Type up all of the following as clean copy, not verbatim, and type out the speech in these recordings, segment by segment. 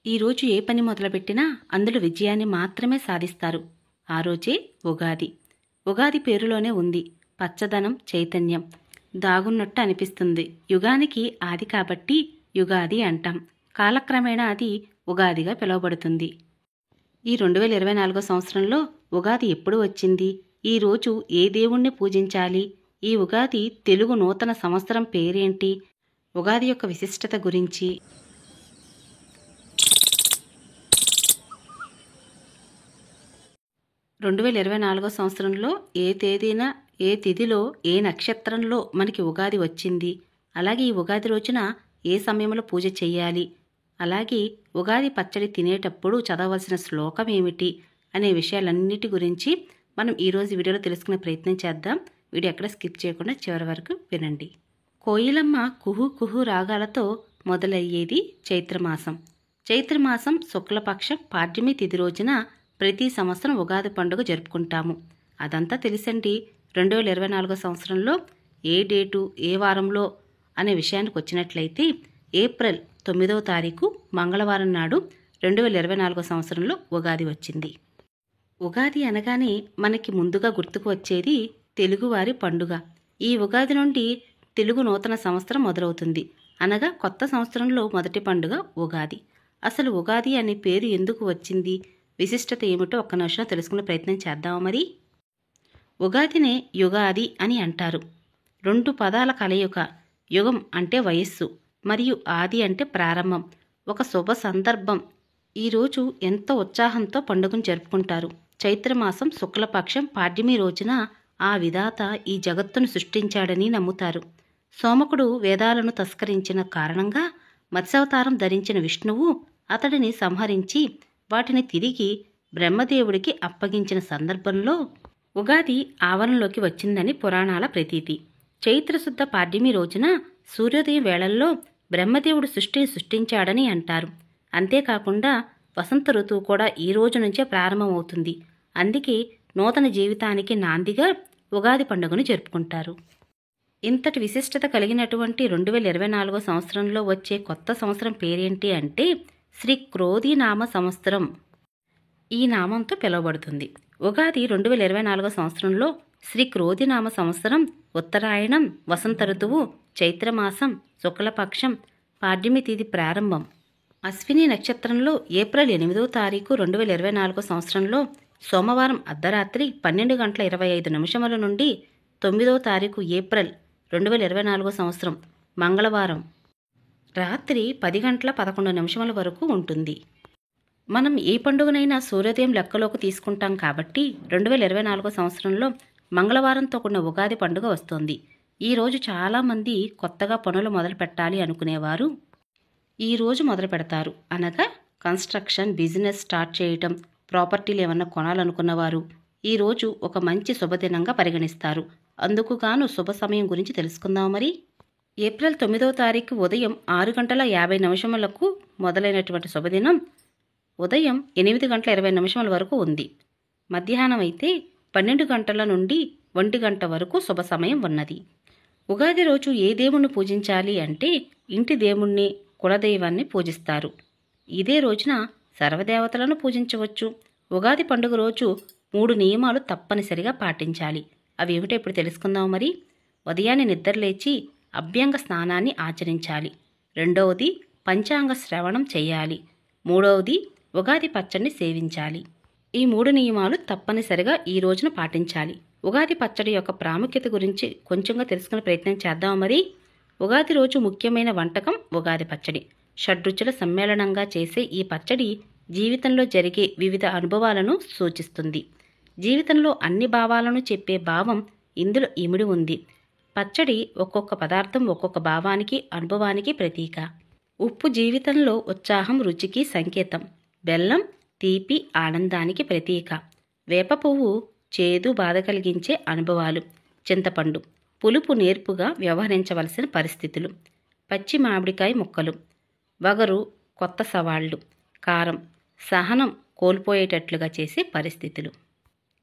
ఈరోజు ఏ పని మొదలుపెట్టినా అందులో విజయాన్ని మాత్రమే సాధిస్తారు. ఆ రోజే ఉగాది. ఉగాది పేరులోనే ఉంది పచ్చదనం, చైతన్యం దాగున్నట్టు అనిపిస్తుంది. యుగానికి ఆది కాబట్టి యుగాది అంటాం. కాలక్రమేణా అది ఉగాదిగా పిలువబడుతుంది. ఈ 2024 సంవత్సరంలో ఉగాది ఎప్పుడు వచ్చింది? ఈరోజు ఏ దేవుణ్ణి పూజించాలి? ఈ ఉగాది తెలుగు నూతన సంవత్సరం పేరేంటి? ఉగాది యొక్క విశిష్టత గురించి 2024 సంవత్సరంలో ఏ తేదీన, ఏ తిథిలో, ఏ నక్షత్రంలో మనకి ఉగాది వచ్చింది, అలాగే ఈ ఉగాది రోజున ఏ సమయంలో పూజ చేయాలి, అలాగే ఉగాది పచ్చడి తినేటప్పుడు చదవవలసిన శ్లోకం ఏమిటి అనే విషయాలన్నిటి గురించి మనం ఈరోజు వీడియోలో తెలుసుకునే ప్రయత్నం చేద్దాం. వీడియో ఎక్కడ స్కిప్ చేయకుండా చివరి వరకు వినండి. కోయిలమ్మ కుహు కుహు రాగాలతో మొదలయ్యేది చైత్రమాసం. చైత్రమాసం శుక్లపక్షం పాడ్యమి తిథి రోజున ప్రతి సంవత్సరం ఉగాది పండుగ జరుపుకుంటాము. అదంతా తెలుసండి. 2024 సంవత్సరంలో ఏ డేటు, ఏ వారంలో అనే విషయానికి వచ్చినట్లయితే ఏప్రిల్ 9వ తారీఖు మంగళవారం నాడు 2024 సంవత్సరంలో ఉగాది వచ్చింది. ఉగాది అనగానే మనకి ముందుగా గుర్తుకు వచ్చేది తెలుగువారి పండుగ. ఈ ఉగాది నుండి తెలుగు నూతన సంవత్సరం మొదలవుతుంది. అనగా కొత్త సంవత్సరంలో మొదటి పండుగ ఉగాది. అసలు ఉగాది అనే పేరు ఎందుకు వచ్చింది, విశిష్టత ఏమిటో ఒక్క నిమిషం తెలుసుకునే ప్రయత్నం చేద్దామా మరి. ఉగాదినే యుగాది అని అంటారు. 2 పదాల కలయిక. యుగం అంటే వయస్సు మరియు ఆది అంటే ప్రారంభం, ఒక శుభ సందర్భం. ఈరోజు ఎంతో ఉత్సాహంతో పండుగను జరుపుకుంటారు. చైత్రమాసం శుక్లపక్షం పాడ్యమి రోజున ఆ విధాత ఈ జగత్తును సృష్టించాడని నమ్ముతారు. సోమకుడు వేదాలను తస్కరించిన కారణంగా మత్స్యావతారం ధరించిన విష్ణువు అతడిని సంహరించి వాటిని తిరిగి బ్రహ్మదేవుడికి అప్పగించిన సందర్భంలో ఉగాది ఆవరణలోకి వచ్చిందని పురాణాల ప్రతీతి. చైత్రశుద్ధ పాడ్యమి రోజున సూర్యోదయం వేళల్లో బ్రహ్మదేవుడు సృష్టిని సృష్టించాడని అంటారు. అంతేకాకుండా వసంత ఋతువు కూడా ఈ రోజు నుంచే ప్రారంభమవుతుంది. అందుకే నూతన జీవితానికి నాందిగా ఉగాది పండుగను జరుపుకుంటారు. ఇంతటి విశిష్టత కలిగినటువంటి 2024 సంవత్సరంలో వచ్చే కొత్త సంవత్సరం పేరేంటి అంటే శ్రీ క్రోధినామ సంవత్సరం. ఈ నామంతో పిలువబడుతుంది. ఉగాది 2024 సంవత్సరంలో శ్రీ క్రోధినామ సంవత్సరం ఉత్తరాయణం, వసంత ఋతువు, చైత్రమాసం, శుక్లపక్షం, పాడ్యమి తిథి ప్రారంభం. అశ్విని నక్షత్రంలో ఏప్రిల్ 8వ తారీఖు 2024 సంవత్సరంలో సోమవారం అర్ధరాత్రి 12:25 నుండి 9వ తారీఖు ఏప్రిల్ 2024 సంవత్సరం మంగళవారం రాత్రి 10:11 వరకు ఉంటుంది. మనం ఏ పండుగనైనా సూర్యోదయం లెక్కలోకి తీసుకుంటాం కాబట్టి 2024 సంవత్సరంలో మంగళవారంతో కూడిన ఉగాది పండుగ వస్తోంది. ఈరోజు చాలామంది కొత్తగా పనులు మొదలు పెట్టాలి అనుకునేవారు ఈరోజు మొదలు పెడతారు. అనగా కన్స్ట్రక్షన్, బిజినెస్ స్టార్ట్ చేయటం, ప్రాపర్టీలు ఏమన్నా కొనాలనుకున్నవారు ఈరోజు ఒక మంచి శుభదినంగా పరిగణిస్తారు. అందుకు గాను శుభ సమయం గురించి తెలుసుకుందాం మరి. ఏప్రిల్ 9వ తారీఖు ఉదయం 6:50 మొదలైనటువంటి శుభదినం ఉదయం 8:20 వరకు ఉంది. మధ్యాహ్నం అయితే 12 గంటల నుండి 1 గంట వరకు శుభ సమయం ఉన్నది. ఉగాది రోజు ఏ దేవుణ్ణి పూజించాలి అంటే ఇంటి దేవుణ్ణి, కులదైవాన్ని పూజిస్తారు. ఇదే రోజున సర్వదేవతలను పూజించవచ్చు. ఉగాది పండుగ రోజు 3 నియమాలు తప్పనిసరిగా పాటించాలి. అవి ఏమిటో ఇప్పుడు తెలుసుకుందాం మరి. ఉదయాన్నే నిద్రలేచి అభ్యంగ స్నానాన్ని ఆచరించాలి. 2వది పంచాంగ శ్రవణం చేయాలి. 3వది ఉగాది పచ్చడిని సేవించాలి. ఈ 3 నియమాలు తప్పనిసరిగా ఈ రోజున పాటించాలి. ఉగాది పచ్చడి యొక్క ప్రాముఖ్యత గురించి కొంచెంగా తెలుసుకునే ప్రయత్నం చేద్దాం మరి. ఉగాది రోజు ముఖ్యమైన వంటకం ఉగాది పచ్చడి. షడ్రుచుల సమ్మేళనంగా చేసే ఈ పచ్చడి జీవితంలో జరిగే వివిధ అనుభవాలను సూచిస్తుంది. జీవితంలో అన్ని భావాలను చెప్పే భావం ఇందులో ఇమిడి ఉంది. పచ్చడి ఒక్కొక్క పదార్థం ఒక్కొక్క భావానికి, అనుభవానికి ప్రతీక. ఉప్పు జీవితంలో ఉత్సాహం, రుచికి సంకేతం. బెల్లం తీపి, ఆనందానికి ప్రతీక. వేప పువ్వు చేదు, బాధ కలిగించే అనుభవాలు. చింతపండు పులుపు, నేర్పుగా వ్యవహరించవలసిన పరిస్థితులు. పచ్చి మామిడికాయ ముక్కలు వగరు, కొత్త సవాళ్లు. కారం సహనం కోల్పోయేటట్లుగా చేసే పరిస్థితులు.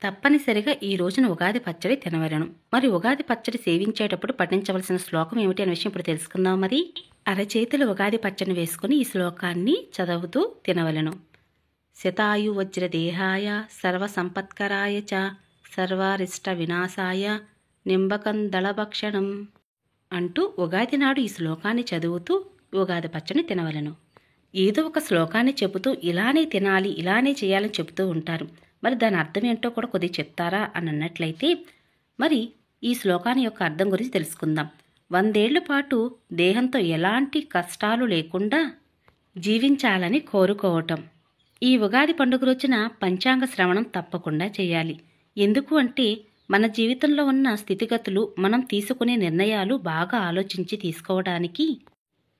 తప్పనిసరిగా ఈ రోజున ఉగాది పచ్చడి తినవలను. మరి ఉగాది పచ్చడి సేవించేటప్పుడు పఠించవలసిన శ్లోకం ఏమిటి అనే విషయం ఇప్పుడు తెలుసుకుందాం మరి. అరచేతులు ఉగాది పచ్చని వేసుకుని ఈ శ్లోకాన్ని చదువుతూ తినవలెను. శతాయు వజ్రదేహాయ సర్వసంపత్కరాయ చ సర్వారిష్ట వినాశాయ నింబకం దళభక్షణం అంటూ ఉగాది నాడు ఈ శ్లోకాన్ని చదువుతూ ఉగాది పచ్చని తినవలెను. ఏదో ఒక శ్లోకాన్ని చెబుతూ ఇలానే తినాలి, ఇలానే చేయాలని చెబుతూ ఉంటారు. మరి దాని అర్థం ఏంటో కూడా కొద్దిగా చెప్తారా అని అన్నట్లయితే, మరి ఈ శ్లోకాన్ని యొక్క అర్థం గురించి తెలుసుకుందాం. 100 ఏళ్ల పాటు దేహంతో ఎలాంటి కష్టాలు లేకుండా జీవించాలని కోరుకోవటం. ఈ ఉగాది పండుగ రోజున పంచాంగ శ్రవణం తప్పకుండా చేయాలి. ఎందుకు అంటే మన జీవితంలో ఉన్న స్థితిగతులు, మనం తీసుకునే నిర్ణయాలు బాగా ఆలోచించి తీసుకోవడానికి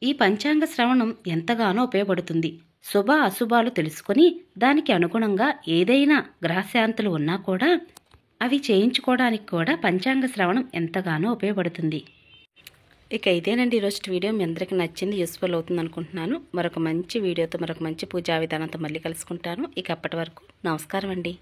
ఈ పంచాంగ శ్రవణం ఎంతగానో ఉపయోగపడుతుంది. శుభ అశుభాలు తెలుసుకొని దానికి అనుగుణంగా ఏదైనా గ్రహశాంతులు ఉన్నా కూడా అవి చేయించుకోవడానికి కూడా పంచాంగ శ్రవణం ఎంతగానో ఉపయోగపడుతుంది. ఇక ఇదేనండి ఈరోజు వీడియో. మీ అందరికీ నచ్చింది, యూస్ఫుల్ అవుతుంది అనుకుంటున్నాను. మరొక మంచి వీడియోతో, మరొక మంచి పూజా విధానంతో మళ్ళీ కలుసుకుంటాను. ఇక అప్పటి వరకు నమస్కారం అండి.